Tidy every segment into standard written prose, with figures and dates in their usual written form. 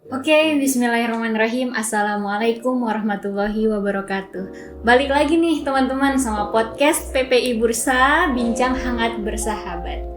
Bismillahirrahmanirrahim. Assalamualaikum warahmatullahi wabarakatuh. Balik lagi nih teman-teman sama podcast PPI Bursa Bincang Hangat Bersahabat.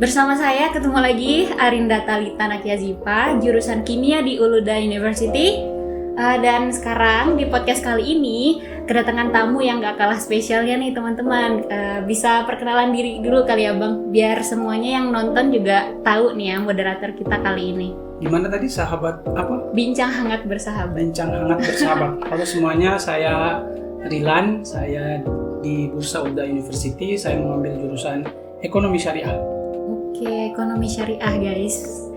Bersama saya ketemu lagi Arinda Talita Nakyazipa, jurusan Kimia di Uluda University. Dan sekarang di podcast kali ini kedatangan tamu yang gak kalah spesialnya nih teman-teman. Bisa perkenalan diri dulu kali ya Bang, biar semuanya yang nonton juga tahu nih ya moderator kita kali ini. Gimana tadi sahabat apa? Bincang Hangat Bersahabat. Bincang Hangat Bersahabat. Halo semuanya, saya Rilan, saya di Bursa Uluda University, saya mengambil jurusan Ekonomi Syariah. Ekonomi Syariah guys.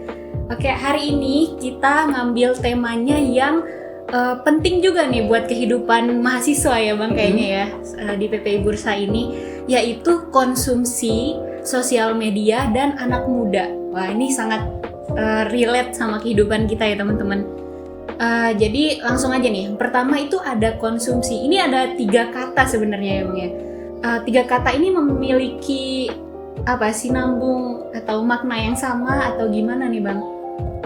Hari ini kita ngambil temanya yang penting juga nih buat kehidupan mahasiswa ya Bang kayaknya ya di PPI Bursa ini, yaitu konsumsi sosial media dan anak muda. Wah, ini sangat relate sama kehidupan kita ya teman-teman. Jadi langsung aja nih. Pertama itu ada konsumsi. Ini ada 3 kata sebenarnya ya Bang ya. 3 kata ini memiliki sinambung atau makna yang sama atau gimana nih Bang?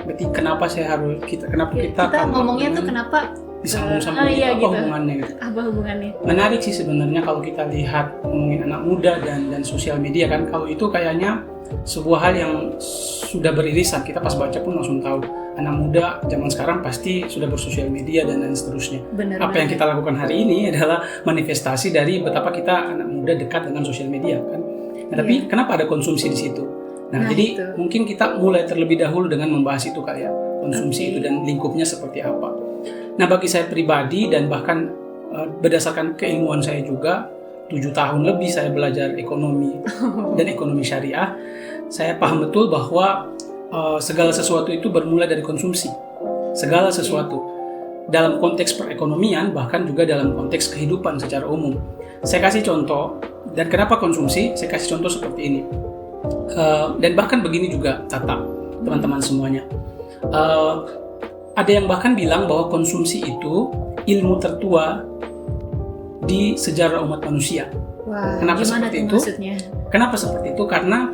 Berarti kenapa kita ngomongnya tuh kenapa disambung sama apa hubungannya gitu? Apa hubungannya? Menarik sih sebenarnya kalau kita lihat ngomongin anak muda dan sosial media kan, kalau itu kayaknya sebuah hal yang sudah beririsan. Kita pas baca pun langsung tahu anak muda zaman sekarang pasti sudah bersosial media dan seterusnya. Apa yang kita lakukan hari ini adalah manifestasi dari betapa kita anak muda dekat dengan sosial media kan. Tapi kenapa ada konsumsi di situ? Nah, jadi itu. Mungkin kita mulai terlebih dahulu dengan membahas itu kali ya, konsumsi itu dan lingkupnya seperti apa. Nah, bagi saya pribadi dan bahkan berdasarkan keilmuan saya juga, 7 tahun lebih saya belajar ekonomi dan ekonomi syariah, saya paham betul bahwa segala sesuatu itu bermula dari konsumsi. Segala sesuatu. Dalam konteks perekonomian, bahkan juga dalam konteks kehidupan secara umum. Saya kasih contoh, dan kenapa konsumsi? Saya kasih contoh seperti ini. Dan bahkan begini juga, Tata, teman-teman semuanya. Ada yang bahkan bilang bahwa konsumsi itu ilmu tertua di sejarah umat manusia. Wah, kenapa seperti itu? Maksudnya? Kenapa seperti itu? Karena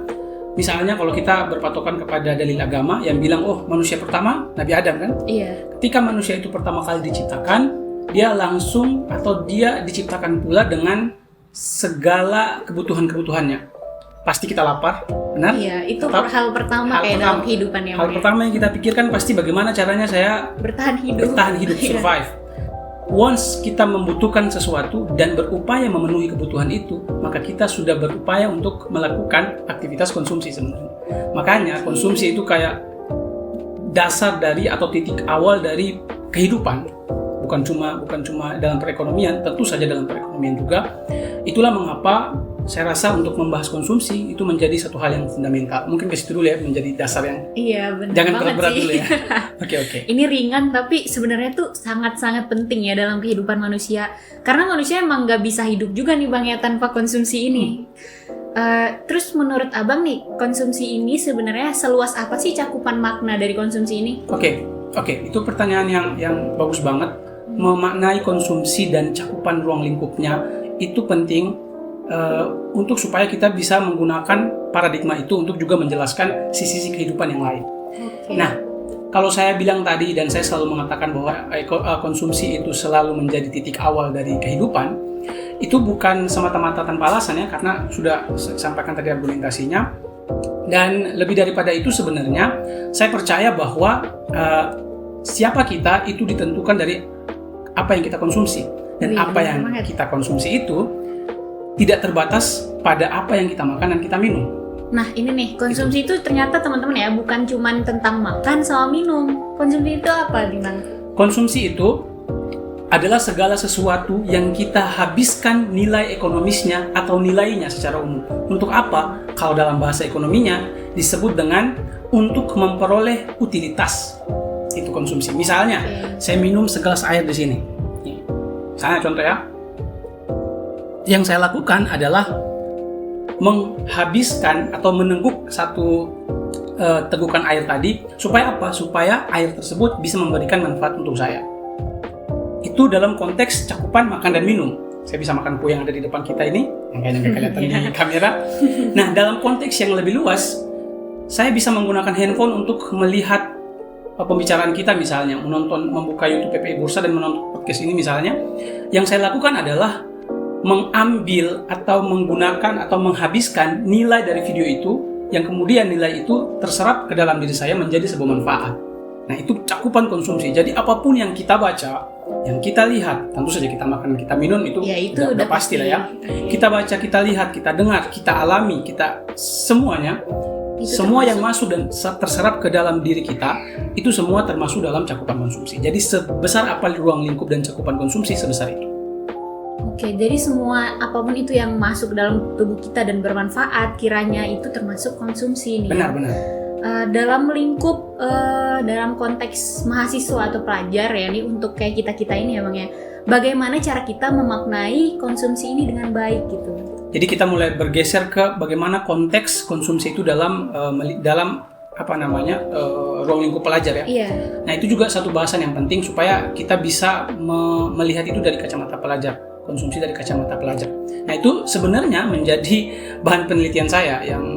misalnya kalau kita berpatokan kepada dalil agama yang bilang, manusia pertama Nabi Adam kan? Iya. Ketika manusia itu pertama kali diciptakan, dia diciptakan pula dengan segala kebutuhannya. Pasti kita lapar, benar? Iya, itu hal pertama dalam kehidupan ya. Hal pertama yang kita pikirkan pasti bagaimana caranya saya bertahan hidup, survive. Once kita membutuhkan sesuatu dan berupaya memenuhi kebutuhan itu, maka kita sudah berupaya untuk melakukan aktivitas konsumsi sebenarnya. Makanya konsumsi itu kayak dasar dari atau titik awal dari kehidupan. Bukan cuma dalam perekonomian, tentu saja dalam perekonomian juga. Itulah mengapa saya rasa untuk membahas konsumsi itu menjadi satu hal yang fundamental. Mungkin ke situ dulu ya, menjadi dasar yang benar. Jangan berat-berat dulu ya. Oke. Ini ringan tapi sebenarnya tuh sangat-sangat penting ya dalam kehidupan manusia. Karena manusia emang nggak bisa hidup juga nih Bang ya tanpa konsumsi ini. Terus menurut Abang nih, konsumsi ini sebenarnya seluas apa sih cakupan makna dari konsumsi ini? Oke, itu pertanyaan yang bagus banget. Memaknai konsumsi dan cakupan ruang lingkupnya itu penting untuk supaya kita bisa menggunakan paradigma itu untuk juga menjelaskan sisi-sisi kehidupan yang lain. Nah, kalau saya bilang tadi dan saya selalu mengatakan bahwa konsumsi itu selalu menjadi titik awal dari kehidupan, itu bukan semata-mata tanpa alasan ya, karena sudah saya sampaikan tadi argumentasinya. Dan lebih daripada itu sebenarnya saya percaya bahwa siapa kita itu ditentukan dari apa yang kita konsumsi, dan apa yang kita konsumsi itu tidak terbatas pada apa yang kita makan dan kita minum. Nah ini nih, konsumsi itu ternyata teman-teman ya bukan cuma tentang makan sama minum. Konsumsi itu apa nih Bang? Konsumsi itu adalah segala sesuatu yang kita habiskan nilai ekonomisnya atau nilainya secara umum. Untuk apa? Kalau dalam bahasa ekonominya disebut dengan untuk memperoleh utilitas. Itu konsumsi. Misalnya, saya minum segelas air di sini. Misalnya contoh ya. Yang saya lakukan adalah menghabiskan atau menengguk satu tegukan air tadi. Supaya apa? Supaya air tersebut bisa memberikan manfaat untuk saya. Itu dalam konteks cakupan makan dan minum. Saya bisa makan kue yang ada di depan kita ini, yang kayaknya nggak kelihatan di kamera. Nah, dalam konteks yang lebih luas, saya bisa menggunakan handphone untuk melihat pembicaraan kita misalnya, membuka YouTube PPI Bursa dan menonton podcast ini misalnya, yang saya lakukan adalah mengambil atau menggunakan atau menghabiskan nilai dari video itu, yang kemudian nilai itu terserap ke dalam diri saya menjadi sebuah manfaat. Nah, itu cakupan konsumsi. Jadi apapun yang kita baca, yang kita lihat, tentu saja kita makan, kita minum itu, ya, itu udah pasti lah ya. Kita baca, kita lihat, kita dengar, kita alami, kita semuanya, itu semua termasuk yang masuk dan terserap ke dalam diri kita, itu semua termasuk dalam cakupan konsumsi. Jadi sebesar apa ruang lingkup dan cakupan konsumsi, sebesar itu. Oke, jadi semua apapun itu yang masuk dalam tubuh kita dan bermanfaat, kiranya itu termasuk konsumsi nih. Benar-benar. Dalam lingkup, dalam konteks mahasiswa atau pelajar ya, nih untuk kayak kita ini ya Bang ya, bagaimana cara kita memaknai konsumsi ini dengan baik gitu? Jadi kita mulai bergeser ke bagaimana konteks konsumsi itu dalam ruang lingkup pelajar ya. Iya. Nah, itu juga satu bahasan yang penting supaya kita bisa melihat itu dari kacamata pelajar, konsumsi dari kacamata pelajar. Nah, itu sebenarnya menjadi bahan penelitian saya yang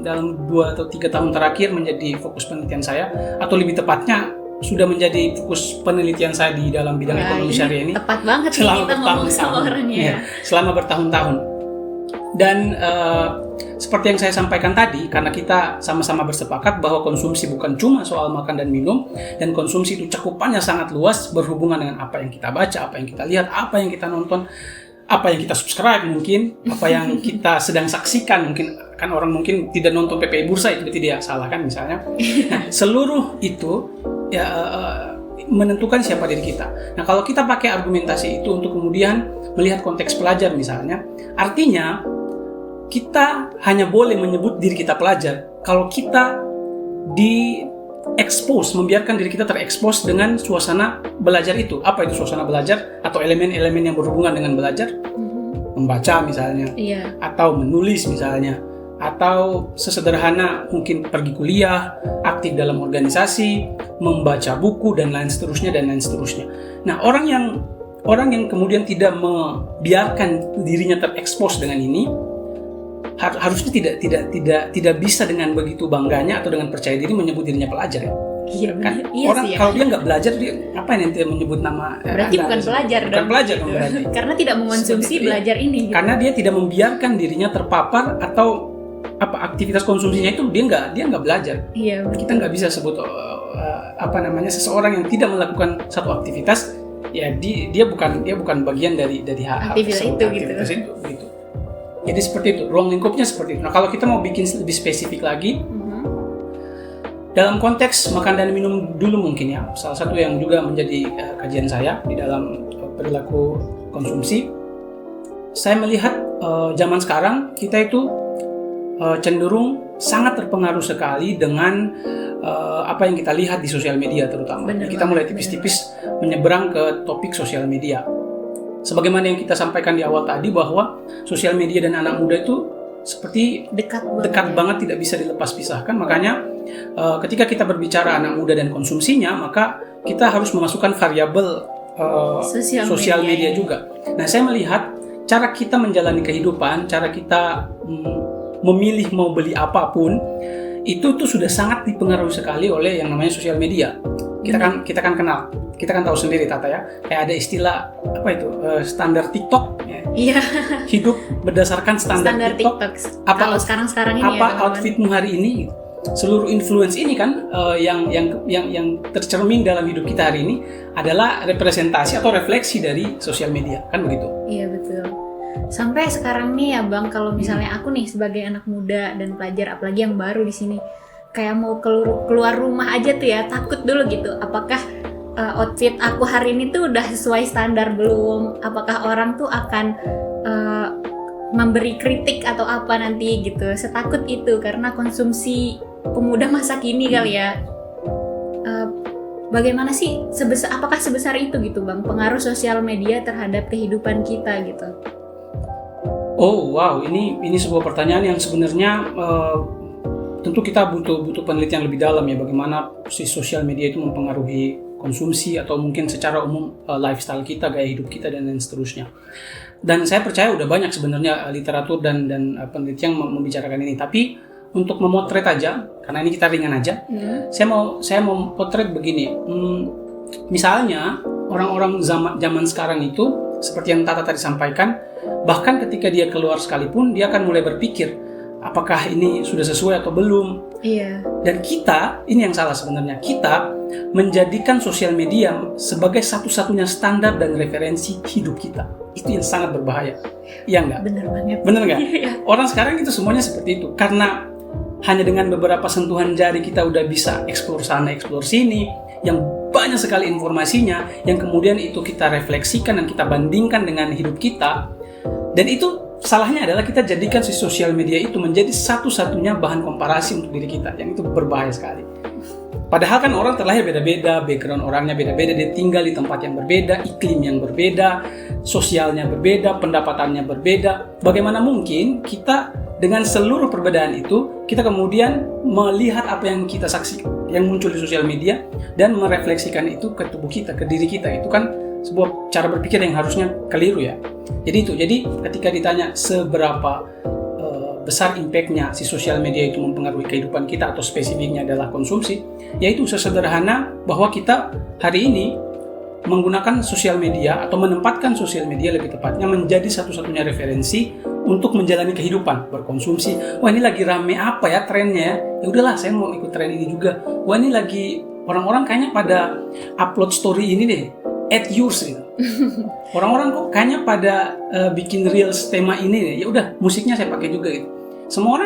dalam 2 atau 3 tahun terakhir menjadi fokus penelitian saya, atau lebih tepatnya sudah menjadi fokus penelitian saya di dalam bidang ekonomi syariah ini. Tepat banget selama kita ngomong sama orangnya. Ya, selama bertahun-tahun. Dan seperti yang saya sampaikan tadi, karena kita sama-sama bersepakat bahwa konsumsi bukan cuma soal makan dan minum, dan konsumsi itu cakupannya sangat luas, berhubungan dengan apa yang kita baca, apa yang kita lihat, apa yang kita nonton, apa yang kita subscribe mungkin, apa yang kita sedang saksikan mungkin. Kan orang mungkin tidak nonton PPI Bursa, itu tidak salah kan misalnya. Nah, seluruh itu ya menentukan siapa diri kita. Nah, kalau kita pakai argumentasi itu untuk kemudian melihat konteks pelajar misalnya, artinya kita hanya boleh menyebut diri kita pelajar kalau kita membiarkan diri kita terekspos dengan suasana belajar itu. Apa itu suasana belajar? Atau elemen-elemen yang berhubungan dengan belajar? Membaca misalnya, atau menulis misalnya, atau sesederhana mungkin pergi kuliah, aktif dalam organisasi, membaca buku dan lain seterusnya. Nah, orang yang kemudian tidak membiarkan dirinya terekspos dengan ini, harusnya tidak bisa dengan begitu bangganya atau dengan percaya diri menyebut dirinya pelajar ya. Iya, kan iya orang sih, ya. Kalau dia nggak belajar, dia ngapain nanti menyebut nama? Berarti bukan pelajar dong. Bukan pelajar dong berarti. Karena tidak mengonsumsi belajar ini. Gitu. Karena dia tidak membiarkan dirinya terpapar atau aktivitas konsumsinya itu dia nggak belajar. Iya. Betul. Kita nggak bisa sebut seseorang yang tidak melakukan satu aktivitas, ya dia bukan bagian dari aktivitas itu gitu. Jadi seperti itu, ruang lingkupnya seperti itu. Nah, kalau kita mau bikin lebih spesifik lagi, dalam konteks makan dan minum dulu mungkin ya, salah satu yang juga menjadi kajian saya di dalam perilaku konsumsi, saya melihat zaman sekarang kita itu cenderung sangat terpengaruh sekali dengan apa yang kita lihat di sosial media terutama. Kita mulai tipis-tipis menyeberang ke topik sosial media. Sebagaimana yang kita sampaikan di awal tadi, bahwa sosial media dan anak muda itu seperti dekat banget, tidak bisa dilepas pisahkan. Makanya ketika kita berbicara anak muda dan konsumsinya, maka kita harus memasukkan variabel sosial media juga. Nah, saya melihat cara kita menjalani kehidupan, cara kita memilih mau beli apapun, itu tuh sudah sangat dipengaruhi sekali oleh yang namanya sosial media. Kita kan kenal, kita kan tahu sendiri Tata ya, kayak ada istilah standar TikTok ya. Iya. Hidup berdasarkan standar TikTok. Kalau sekarang ini apa outfitmu hari ini? Seluruh influence ini kan yang tercermin dalam hidup kita hari ini adalah representasi atau refleksi dari sosial media, kan begitu? Iya, betul. Sampai sekarang nih ya Bang, kalau misalnya aku nih sebagai anak muda dan pelajar, apalagi yang baru di sini, kayak mau keluar rumah aja tuh ya, takut dulu gitu. Apakah outfit aku hari ini tuh udah sesuai standar belum? Apakah orang tuh akan memberi kritik atau apa nanti gitu? Setakut itu karena konsumsi pemuda masa kini kali ya. Bagaimana sih apakah sebesar itu gitu Bang pengaruh sosial media terhadap kehidupan kita gitu? Oh wow, ini sebuah pertanyaan yang sebenarnya tentu kita butuh penelitian lebih dalam ya, bagaimana si sosial media itu mempengaruhi konsumsi atau mungkin secara umum lifestyle kita, gaya hidup kita dan lain seterusnya. Dan saya percaya udah banyak sebenarnya literatur dan penelitian membicarakan ini. Tapi untuk memotret aja, karena ini kita ringan aja. Saya mau potret begini. Misalnya orang-orang zaman sekarang itu seperti yang Tata tadi sampaikan, bahkan ketika dia keluar sekalipun dia akan mulai berpikir apakah ini sudah sesuai atau belum. Iya. Dan kita, ini yang salah sebenarnya, kita menjadikan sosial media sebagai satu-satunya standar dan referensi hidup kita. Itu yang sangat berbahaya. Iya nggak? Bener banget. Bener nggak? Iya. Orang sekarang itu semuanya seperti itu. Karena hanya dengan beberapa sentuhan jari kita udah bisa eksplor sana, eksplor sini, yang banyak sekali informasinya, yang kemudian itu kita refleksikan dan kita bandingkan dengan hidup kita. Dan itu salahnya adalah kita jadikan si sosial media itu menjadi satu-satunya bahan komparasi untuk diri kita, yang itu berbahaya sekali. Padahal kan orang terlahir beda-beda, background orangnya beda-beda, dia tinggal di tempat yang berbeda, iklim yang berbeda, sosialnya berbeda, pendapatannya berbeda. Bagaimana mungkin kita dengan seluruh perbedaan itu, kita kemudian melihat apa yang kita saksikan, yang muncul di sosial media, dan merefleksikan itu ke tubuh kita, ke diri kita. Itu kan sebuah cara berpikir yang harusnya keliru ya. Jadi ketika ditanya seberapa besar impact-nya si sosial media itu mempengaruhi kehidupan kita atau spesifiknya adalah konsumsi, yaitu sesederhana bahwa kita hari ini menggunakan sosial media atau menempatkan sosial media lebih tepatnya menjadi satu-satunya referensi untuk menjalani kehidupan, berkonsumsi. Wah, ini lagi rame apa ya trennya ya? Ya udahlah, saya mau ikut tren ini juga. Wah, ini lagi orang-orang kayaknya pada upload story ini deh. At yours gitu. Orang-orang kok kayaknya pada bikin reels tema ini nih. Ya udah, musiknya saya pakai juga gitu. Semua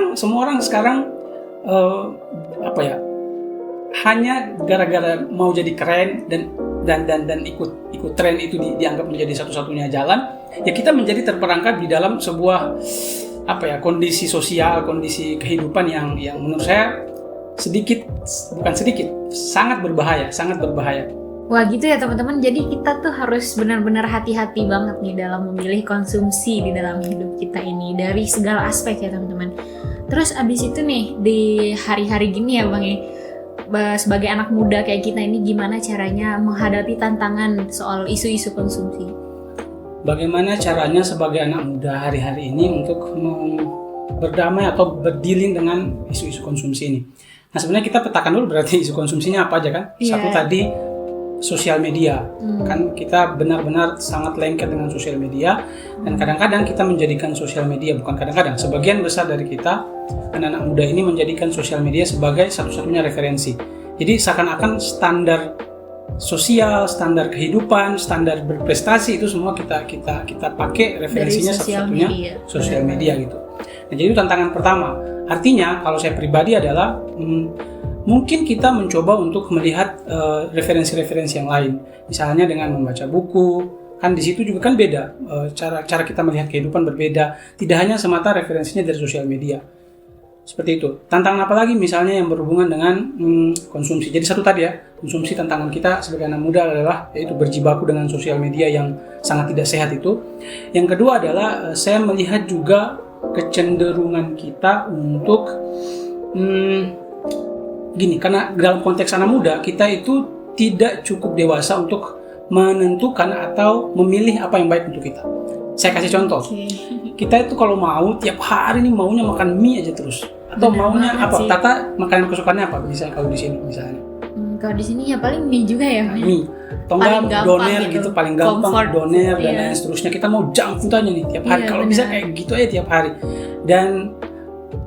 orang sekarang hanya gara-gara mau jadi keren dan ikut tren itu dianggap menjadi satu-satunya jalan. Ya kita menjadi terperangkap di dalam sebuah kondisi sosial, kondisi kehidupan yang menurut saya sangat berbahaya. Wah gitu ya teman-teman, jadi kita tuh harus benar-benar hati-hati banget nih dalam memilih konsumsi di dalam hidup kita ini dari segala aspek ya teman-teman. Terus abis itu nih di hari-hari gini ya Bang ya, sebagai anak muda kayak kita ini gimana caranya menghadapi tantangan soal isu-isu konsumsi? Bagaimana caranya sebagai anak muda hari-hari ini untuk berdamai atau berdealing dengan isu-isu konsumsi ini? Nah sebenarnya kita petakan dulu berarti isu konsumsinya apa aja kan? Yeah. Satu tadi sosial media, kan kita benar-benar sangat lengket dengan sosial media dan kadang-kadang kita menjadikan sosial media, bukan kadang-kadang, sebagian besar dari kita anak-anak muda ini menjadikan sosial media sebagai satu-satunya referensi. Jadi seakan-akan standar sosial, standar kehidupan, standar berprestasi itu semua kita pakai referensinya satu-satunya sosial media gitu. Nah, jadi itu tantangan pertama. Artinya kalau saya pribadi adalah mungkin kita mencoba untuk melihat referensi-referensi yang lain, misalnya dengan membaca buku. Kan di situ juga kan beda, cara kita melihat kehidupan berbeda, tidak hanya semata referensinya dari sosial media. Seperti itu. Tantangan apa lagi misalnya yang berhubungan dengan konsumsi. Jadi satu tadi ya, konsumsi tantangan kita sebagai anak muda adalah yaitu berjibaku dengan sosial media yang sangat tidak sehat itu. Yang kedua adalah saya melihat juga kecenderungan kita untuk karena dalam konteks anak muda kita itu tidak cukup dewasa untuk menentukan atau memilih apa yang baik untuk kita. Saya kasih contoh. Kita itu kalau mau tiap hari ini maunya makan mie aja terus, atau maunya apa? Sih. Tata makanan kesukaannya apa? Misalnya kalau di sini misalnya. Kalau di sini ya paling mie juga ya. Mie. Atau doner gitu paling gampang, comfort, doner dan lain seterusnya. Kita mau junk food aja nih tiap hari. Kalau bisa kayak gitu aja tiap hari. Dan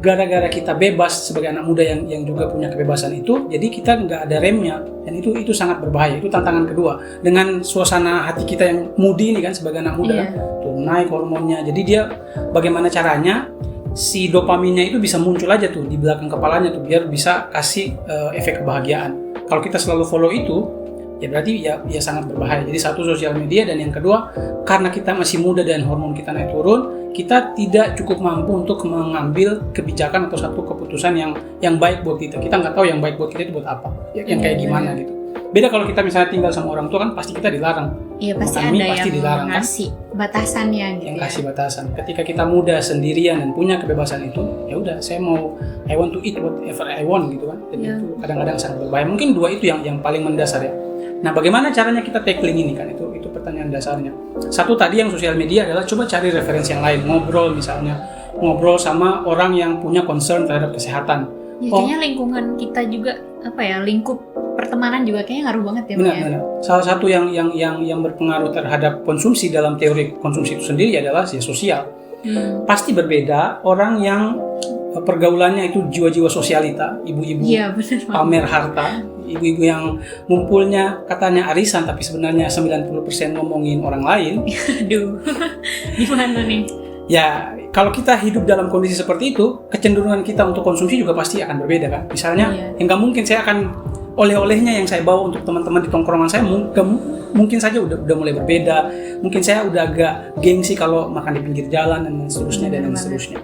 gara-gara kita bebas sebagai anak muda yang juga punya kebebasan itu, jadi kita nggak ada remnya, dan itu sangat berbahaya. Itu tantangan kedua. Dengan suasana hati kita yang moody ini kan sebagai anak muda, tuh naik hormonnya. Jadi dia bagaimana caranya si dopaminnya itu bisa muncul aja tuh di belakang kepalanya tuh biar bisa kasih efek kebahagiaan. Kalau kita selalu follow itu, ya berarti ya sangat berbahaya. Jadi satu sosial media, dan yang kedua karena kita masih muda dan hormon kita naik turun, kita tidak cukup mampu untuk mengambil kebijakan atau satu keputusan yang baik buat kita. Kita nggak tahu yang baik buat kita itu buat apa, yang kayak gimana gitu. Beda kalau kita misalnya tinggal sama orang tua kan pasti kita dilarang. Iya pasti ada yang dilarang, ngasih batasannya gitu. Yang kasih batasan. Ketika kita muda sendirian dan punya kebebasan itu, ya udah saya mau I want to eat whatever I want gitu kan. Dan itu kadang-kadang sangat berbahaya. Mungkin dua itu yang paling mendasar ya. Nah, bagaimana caranya kita tackling ini kan? Itu pertanyaan dasarnya. Satu tadi yang sosial media adalah coba cari referensi yang lain, ngobrol misalnya. ngobrol sama orang yang punya concern terhadap kesehatan. Ya, kayaknya lingkungan kita juga lingkup pertemanan juga kayaknya ngaruh banget ya. Benar. Salah satu yang berpengaruh terhadap konsumsi dalam teori konsumsi itu sendiri adalah sosial. Pasti berbeda orang yang pergaulannya itu jiwa-jiwa sosialita, ibu-ibu pamer harta, ibu-ibu yang ngumpulnya katanya arisan tapi sebenarnya 90% ngomongin orang lain. Aduh, gimana nih? Ya, kalau kita hidup dalam kondisi seperti itu, kecenderungan kita untuk konsumsi juga pasti akan berbeda kan. Misalnya, nggak mungkin saya akan oleh-olehnya yang saya bawa untuk teman-teman di tongkrongan saya mungkin saja udah mulai berbeda. Mungkin saya udah agak gengsi kalau makan di pinggir jalan dan seterusnya dan seterusnya.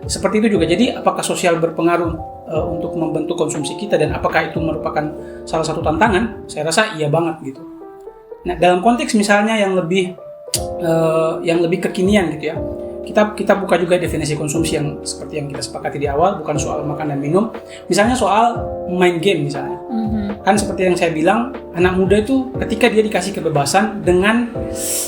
Seperti itu juga. Jadi apakah sosial berpengaruh untuk membentuk konsumsi kita dan apakah itu merupakan salah satu tantangan? Saya rasa iya banget gitu. Nah, dalam konteks misalnya yang lebih kekinian gitu ya. Kita buka juga definisi konsumsi yang seperti yang kita sepakati di awal, bukan soal makan dan minum. Misalnya soal main game misalnya. Kan seperti yang saya bilang, anak muda itu ketika dia dikasih kebebasan dengan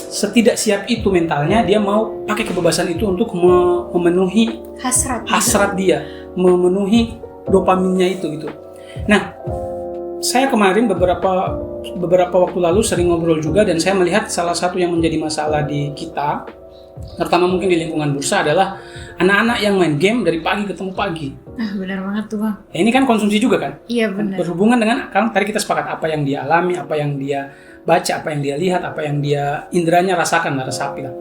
setidak siap itu mentalnya, dia mau pakai kebebasan itu untuk memenuhi hasrat dia, memenuhi dopaminnya itu gitu. Nah, saya kemarin beberapa waktu lalu sering ngobrol juga dan saya melihat salah satu yang menjadi masalah di kita, terutama mungkin di lingkungan bursa, adalah anak-anak yang main game dari pagi ketemu pagi. Benar banget tuh Bang. Ya, ini kan konsumsi juga kan? Iya benar. Berhubungan dengan kan tadi kita sepakat apa yang dia alami, apa yang dia baca, apa yang dia lihat, apa yang dia indranya rasakan, resapi lah.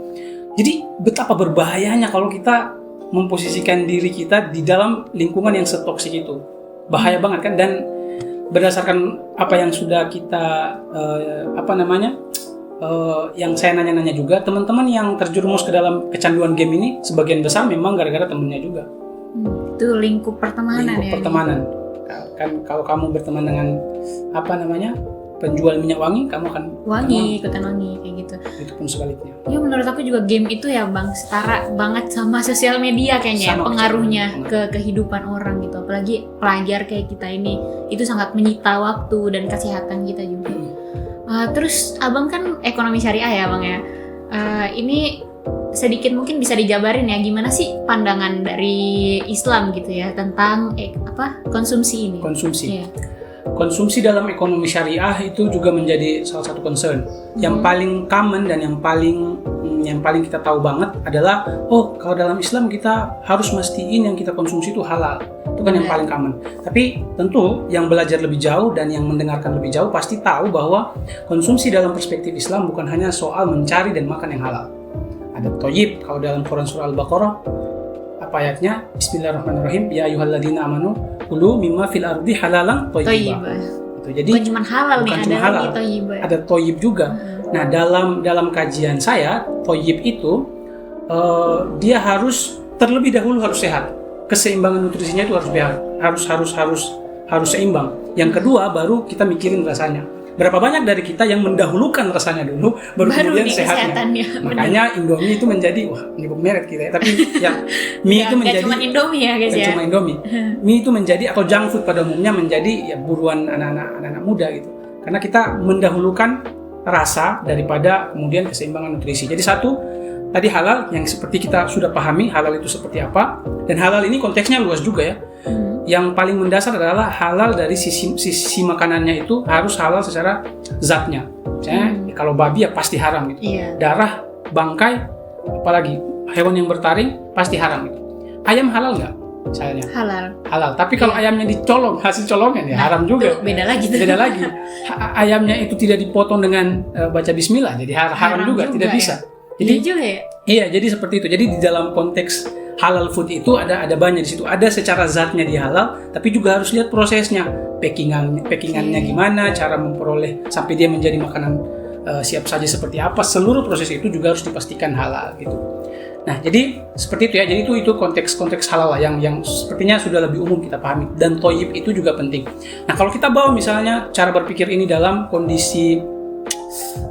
Jadi betapa berbahayanya kalau kita memposisikan diri kita di dalam lingkungan yang setoksik itu. Bahaya banget kan. Dan berdasarkan apa yang sudah kita yang saya nanya-nanya juga, teman-teman yang terjerumus ke dalam kecanduan game ini sebagian besar memang gara-gara temennya juga. Itu lingkup pertemanan. Pertemanan. Kan kalau kamu berteman dengan penjual minyak wangi, kamu akan ikutan wangi kayak gitu. Itu pun sebaliknya. Ya menurut aku juga game itu ya Bang setara banget sama sosial media kayaknya, pengaruhnya ke kehidupan orang gitu. Apalagi pelajar kayak kita ini, itu sangat menyita waktu dan kesehatan kita juga. Terus abang kan ekonomi syariah ya Bang ya. Ini sedikit mungkin bisa dijabarin ya, gimana sih pandangan dari Islam gitu ya tentang konsumsi ini? Konsumsi dalam ekonomi syariah itu juga menjadi salah satu concern. Yang paling common dan yang paling kita tahu banget adalah kalau dalam Islam kita harus mastiin yang kita konsumsi itu halal. Itu kan yang paling common. Tapi tentu yang belajar lebih jauh dan yang mendengarkan lebih jauh pasti tahu bahwa konsumsi dalam perspektif Islam bukan hanya soal mencari dan makan yang halal. Ada thayyib, kalau dalam Quran surah Al-Baqarah apa ayatnya? Bismillahirrahmanirrahim. Ya ayyuhalladzina amanu kulu mimma fil ardi halalan thayyiba. Itu jadi bukan cuma halal nih, ada lagi thayyib. Ada thayyib juga. Nah, dalam kajian saya, thayyib itu dia harus terlebih dahulu harus sehat. Keseimbangan nutrisinya itu harus seimbang. Yang kedua baru kita mikirin rasanya. Berapa banyak dari kita yang mendahulukan rasanya dulu baru kemudian sehatnya. Makanya Indomie itu menjadi nyebut merek kita ya, tapi yang mie itu menjadi cuma Indomie ya guys ya. Cuma Indomie. Mie itu menjadi atau junk food pada umumnya menjadi buruan anak-anak muda gitu. Karena kita mendahulukan rasa daripada kemudian keseimbangan nutrisi. Jadi satu tadi halal yang seperti kita sudah pahami halal itu seperti apa, dan halal ini konteksnya luas juga ya. Yang paling mendasar adalah halal dari sisi makanannya itu harus halal secara zatnya. Misalnya kalau babi ya pasti haram gitu. Darah, bangkai, apalagi hewan yang bertaring pasti haram gitu. Ayam halal nggak? Misalnya halal. Tapi kalau ayamnya dicolong, hasil colongan ya haram juga. Beda lagi. Ayamnya itu tidak dipotong dengan baca bismillah, jadi haram juga, tidak bisa. Jadi juga ya? Iya, jadi seperti itu. Jadi di dalam konteks halal food itu ada banyak di situ. Ada secara zatnya dia halal, tapi juga harus lihat prosesnya, packingannya gimana, cara memperoleh sampai dia menjadi makanan siap saji seperti apa. Seluruh proses itu juga harus dipastikan halal gitu. Nah, jadi seperti itu ya. Jadi itu konteks halal lah yang sepertinya sudah lebih umum kita pahami. Dan thayyib itu juga penting. Nah, kalau kita bawa misalnya cara berpikir ini dalam kondisi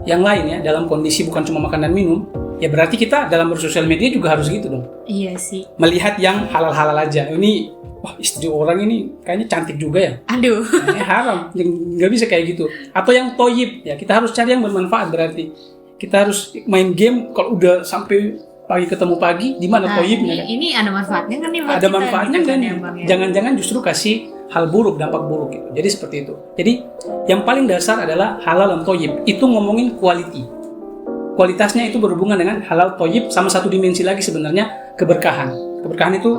yang lain ya, dalam kondisi bukan cuma makan dan minum, ya berarti kita dalam bersosial media juga harus gitu dong. Iya sih. Melihat yang halal-halal aja. Ini, istri orang ini kayaknya cantik juga ya. Aduh. Ini haram, nggak bisa kayak gitu. Atau yang thayyib, ya kita harus cari yang bermanfaat berarti. Kita harus main game kalau udah sampai pagi ketemu pagi, di mana toyibnya kan? Ini ada manfaatnya kan nih buat Ada kita manfaatnya gitu kan? ya, Bang, ya? Jangan-jangan justru kasih hal buruk, dampak buruk gitu. Jadi seperti itu. Jadi yang paling dasar adalah halal dan toyib. Itu ngomongin quality. Kualitasnya itu berhubungan dengan halal toyib, sama satu dimensi lagi sebenarnya keberkahan. Keberkahan itu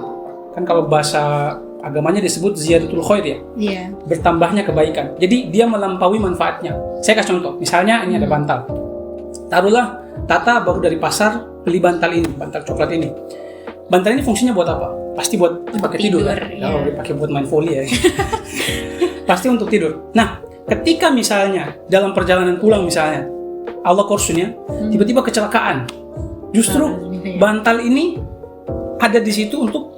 kan kalau bahasa agamanya disebut ziyadatul khair ya. Iya. Bertambahnya kebaikan. Jadi dia melampaui manfaatnya. Saya kasih contoh. Misalnya ini ada bantal. Taruhlah Tata baru dari pasar beli bantal ini, bantal coklat ini. Bantal ini fungsinya buat apa? Pasti buat dipakai tidur kan? Iya. Kalau dipakai buat main volley ya. Pasti untuk tidur. Nah, ketika misalnya dalam perjalanan pulang misalnya Allah korsunnya tiba-tiba kecelakaan. Justru bantal ini ada di situ untuk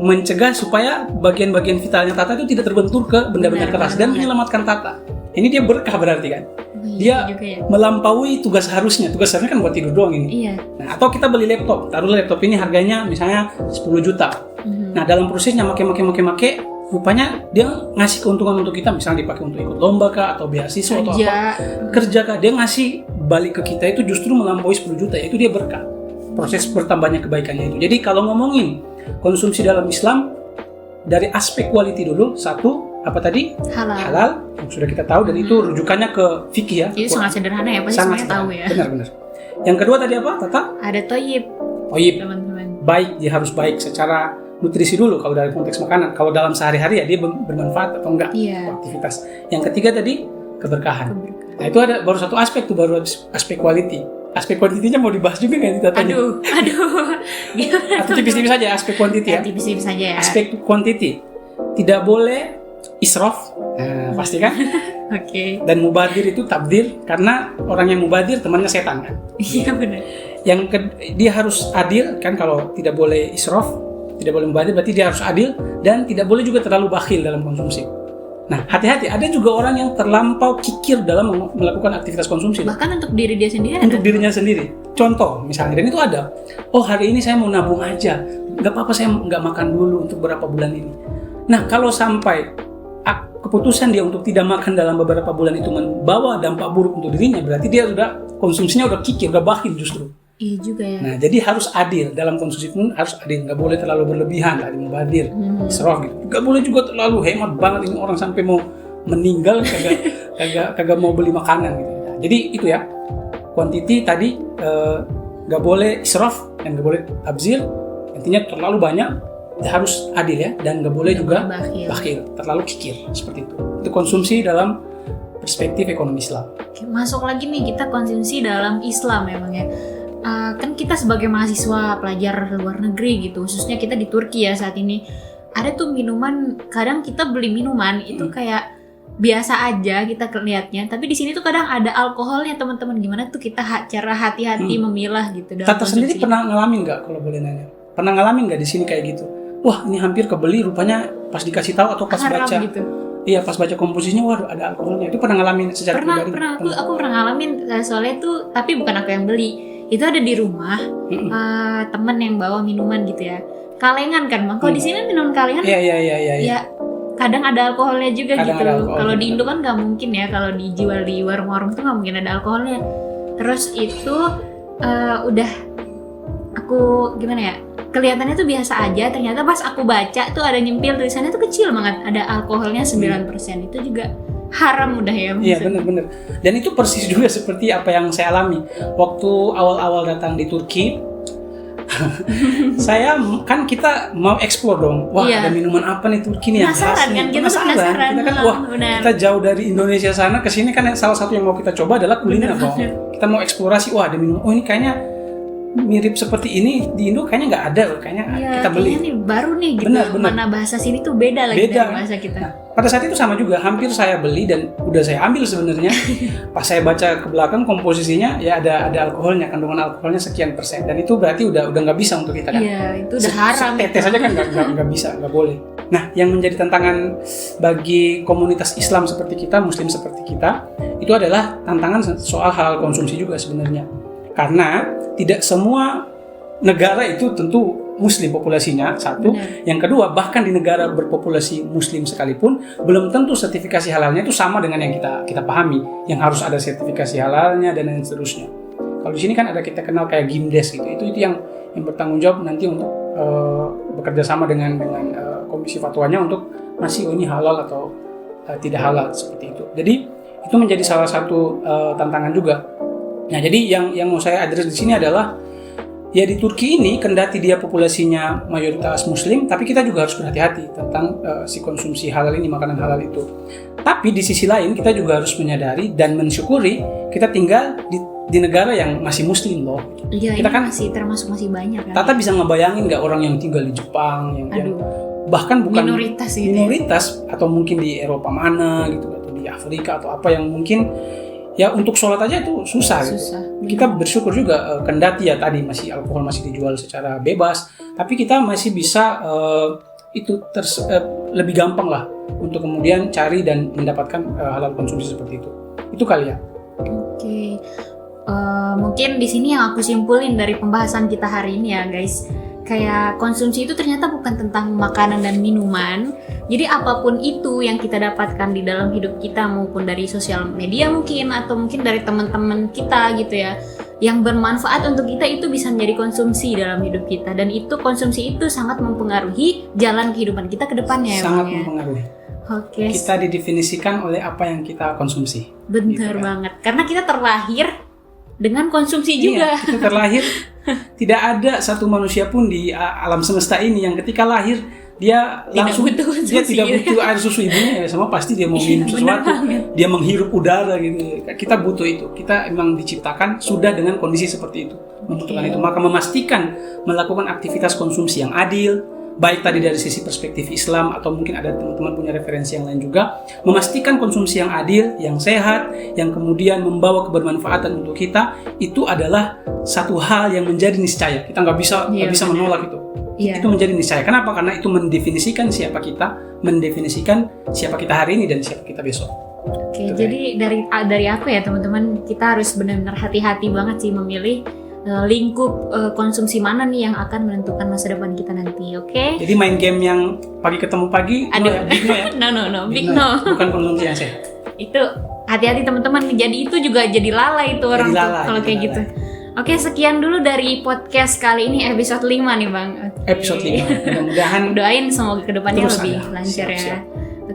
mencegah supaya bagian-bagian vitalnya Tata itu tidak terbentur ke benda-benda keras dan menyelamatkan Tata. Ini dia berkah berarti kan? Dia juga ya. melampaui tugas harusnya. Tugas harusnya kan buat tidur doang ini. Iya. Nah, atau kita beli laptop. Taruhlah laptop ini harganya misalnya 10 juta. Nah, dalam prosesnya make, rupanya dia ngasih keuntungan untuk kita. Misalnya dipakai untuk ikut lomba kah, atau beasiswa atau apa. Kerja kah. Dia ngasih balik ke kita itu justru melampaui 10 juta. Itu dia berkah. Proses bertambahnya kebaikannya itu. Jadi kalau ngomongin konsumsi dalam Islam, dari aspek quality dulu, satu, apa tadi? Halal, yang sudah kita tahu, dan itu rujukannya ke fikih ya. Itu sangat sederhana ya, pasti semuanya tahu ya. Benar-benar. Yang kedua tadi apa, Tata? Ada toyib. Toyib. Teman-teman. Baik, dia harus baik secara nutrisi dulu kalau dari konteks makanan. Kalau dalam sehari-hari ya dia bermanfaat atau enggak aktivitas. Yang ketiga tadi keberkahan. Nah itu ada baru satu aspek tuh, baru aspek quality. Aspek kuantitinya mau dibahas juga nggak nih Tatanya? Aduh. Gimana? Atau tipis-tipis saja aspek kuantiti ya? Tipis-tipis saja ya. Aspek kuantiti. Tidak boleh israf, pasti kan? Oke. Dan mubadir itu tabdir, karena orang yang mubadir temannya setan kan? Iya benar. Dia harus adil kan, kalau tidak boleh israf, tidak boleh mubadir, berarti dia harus adil, dan tidak boleh juga terlalu bakhil dalam konsumsi. Nah, hati-hati, ada juga orang yang terlampau kikir dalam melakukan aktivitas konsumsi. Bahkan untuk diri dia sendiri. Untuk dirinya sendiri. Contoh, misalnya, dan itu ada. Oh, hari ini saya mau nabung aja. Nggak apa-apa, saya nggak makan dulu untuk beberapa bulan ini. Nah, kalau sampai keputusan dia untuk tidak makan dalam beberapa bulan itu membawa dampak buruk untuk dirinya, berarti dia sudah konsumsinya udah kikir, udah bakhil justru. Iya juga ya. Nah, jadi harus adil dalam konsumsi pun, harus adil, nggak boleh terlalu berlebihan, tadi mubadir, israf gitu. Nggak boleh juga terlalu hemat banget, ini orang sampai mau meninggal kagak mau beli makanan gitu. Nah, jadi itu ya, quantity tadi nggak boleh israf dan nggak boleh tabzir, intinya terlalu banyak, harus adil ya, dan nggak boleh juga bakhil, terlalu kikir seperti itu. Itu konsumsi dalam perspektif ekonomi Islam. Masuk lagi nih, kita konsumsi dalam Islam memang ya. Kan kita sebagai mahasiswa pelajar luar negeri gitu, khususnya kita di Turki ya saat ini, ada tuh minuman, kadang kita beli minuman itu kayak biasa aja kita lihatnya, tapi di sini tuh kadang ada alkoholnya teman-teman. Gimana tuh kita cara hati-hati memilah gitu dalam Tata sendiri pernah ngalamin nggak, kalau boleh nanya? Pernah ngalamin nggak di sini kayak gitu? Wah, ini hampir kebeli, rupanya pas dikasih tahu atau pas haram baca gitu. Iya, pas baca komposisinya, waduh ada alkoholnya. Itu pernah ngalamin secara pribadi? Aku pernah ngalamin, soalnya tuh, tapi bukan aku yang beli. Itu ada di rumah, temen yang bawa minuman gitu ya. Kalengan kan, Bang. Kalau di sini minum kalengan, iya. ya kadang ada alkoholnya juga Kadang gitu. Kalau di Indo kan nggak mungkin ya, kalau dijual di warung-warung tuh nggak mungkin ada alkoholnya. Terus itu udah aku gimana ya? Kelihatannya tuh biasa aja, ternyata pas aku baca tuh ada nyempil tulisannya tuh kecil banget, ada alkoholnya 9%. Itu juga haram udah ya. Iya, benar-benar. Dan itu persis juga seperti apa yang saya alami waktu awal-awal datang di Turki. Kita mau explore dong. Wah, ada minuman apa nih Turki nih yang khas nih? Penasaran. Kita kan kita jauh dari Indonesia sana ke sini kan, salah satu yang mau kita coba adalah kuliner dong. Kita mau eksplorasi, wah ada minuman. Oh, ini kayaknya mirip seperti ini di Indo, kayaknya nggak ada loh, kayaknya kita beli. Nih baru nih gitu. Benar. Mana bahasa sini tuh beda lagi dari bahasa kita. Nah, pada saat itu sama juga, hampir saya beli dan udah saya ambil sebenarnya. Pas saya baca ke belakang komposisinya, ya ada alkoholnya, kandungan alkoholnya sekian persen, dan itu berarti udah nggak bisa untuk kita kan. Iya, itu udah haram. Tetes aja kan nggak bisa, nggak boleh. Nah, yang menjadi tantangan bagi komunitas Islam seperti kita, Muslim seperti kita, itu adalah tantangan soal hal konsumsi juga sebenarnya. Karena tidak semua negara itu tentu Muslim populasinya, satu. Yang kedua, bahkan di negara berpopulasi Muslim sekalipun, belum tentu sertifikasi halalnya itu sama dengan yang kita pahami, yang harus ada sertifikasi halalnya dan lain seterusnya. Kalau di sini kan ada kita kenal kayak Gimdes gitu. Itu yang bertanggung jawab nanti untuk bekerja sama dengan komisi fatwanya untuk masih ini halal atau tidak halal seperti itu. Jadi itu menjadi salah satu tantangan juga. Nah, jadi yang mau saya address di sini adalah ya di Turki ini kendati dia populasinya mayoritas Muslim, tapi kita juga harus berhati-hati tentang si konsumsi halal ini, makanan halal itu. Tapi di sisi lain kita juga harus menyadari dan mensyukuri kita tinggal di negara yang masih Muslim loh. Iya, kita kan termasuk masih banyak kan. Tata bisa ngebayangin nggak orang yang tinggal di Jepang yang bahkan bukan minoritas atau mungkin di Eropa mana gitu atau di Afrika atau apa yang mungkin ya untuk sholat aja itu susah. Gitu. Kita bersyukur juga kendati ya tadi masih alkohol masih dijual secara bebas, tapi kita masih bisa lebih gampang lah untuk kemudian cari dan mendapatkan halal konsumsi seperti itu. Itu kali ya. Oke. Mungkin di sini yang aku simpulin dari pembahasan kita hari ini ya guys, kayak konsumsi itu ternyata bukan tentang makanan dan minuman. Jadi apapun itu yang kita dapatkan di dalam hidup kita, maupun dari sosial media mungkin, atau mungkin dari teman-teman kita gitu ya, yang bermanfaat untuk kita, itu bisa menjadi konsumsi dalam hidup kita. Dan itu konsumsi itu sangat mempengaruhi jalan kehidupan kita ke depannya. Sangat mempengaruhi. Oke. Kita didefinisikan oleh apa yang kita konsumsi. Benar gitu kan? Banget. Karena kita terlahir dengan konsumsi juga. Iya, kita terlahir tidak ada satu manusia pun di alam semesta ini yang ketika lahir dia langsung dia tidak butuh air susu ibunya ya, sama pasti dia mau minum sesuatu, dia menghirup udara gitu. Kita butuh itu. Kita emang diciptakan sudah dengan kondisi seperti itu, membutuhkan itu. Maka memastikan melakukan aktivitas konsumsi yang adil, baik tadi dari sisi perspektif Islam atau mungkin ada teman-teman punya referensi yang lain juga, memastikan konsumsi yang adil, yang sehat, yang kemudian membawa kebermanfaatan untuk kita, itu adalah satu hal yang menjadi niscaya. Kita nggak bisa menolak itu. Itu menjadi niscaya. Kenapa? Karena itu mendefinisikan siapa kita, mendefinisikan siapa kita hari ini dan siapa kita besok. Oke, jadi dari aku ya teman-teman, kita harus benar-benar hati-hati banget sih memilih lingkup konsumsi mana nih yang akan menentukan masa depan kita nanti, oke? Jadi main game yang pagi ketemu pagi, big no ya? Big no. Bukan konsumsi yang sehat. Itu hati-hati teman-teman. Jadi itu juga jadi lalai itu orang tuh kalau kayak gitu. Oke, sekian dulu dari podcast kali ini episode 5 nih Bang. Episode 5. Mudah-mudahan doain semoga kedepannya lebih lancar ya.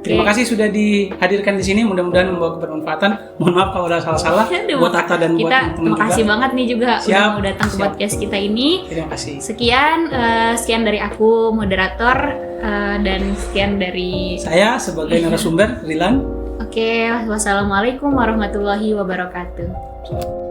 Terima kasih sudah dihadirkan di sini. Mudah-mudahan membawa kebermanfaatan. Mohon maaf kalau ada salah-salah buat Tata dan buat teman-teman juga. Terima kasih banget nih juga udah mau datang ke podcast kita ini. Terima kasih. Sekian dari aku moderator dan sekian dari saya sebagai narasumber Rilan. Oke, wassalamualaikum warahmatullahi wabarakatuh.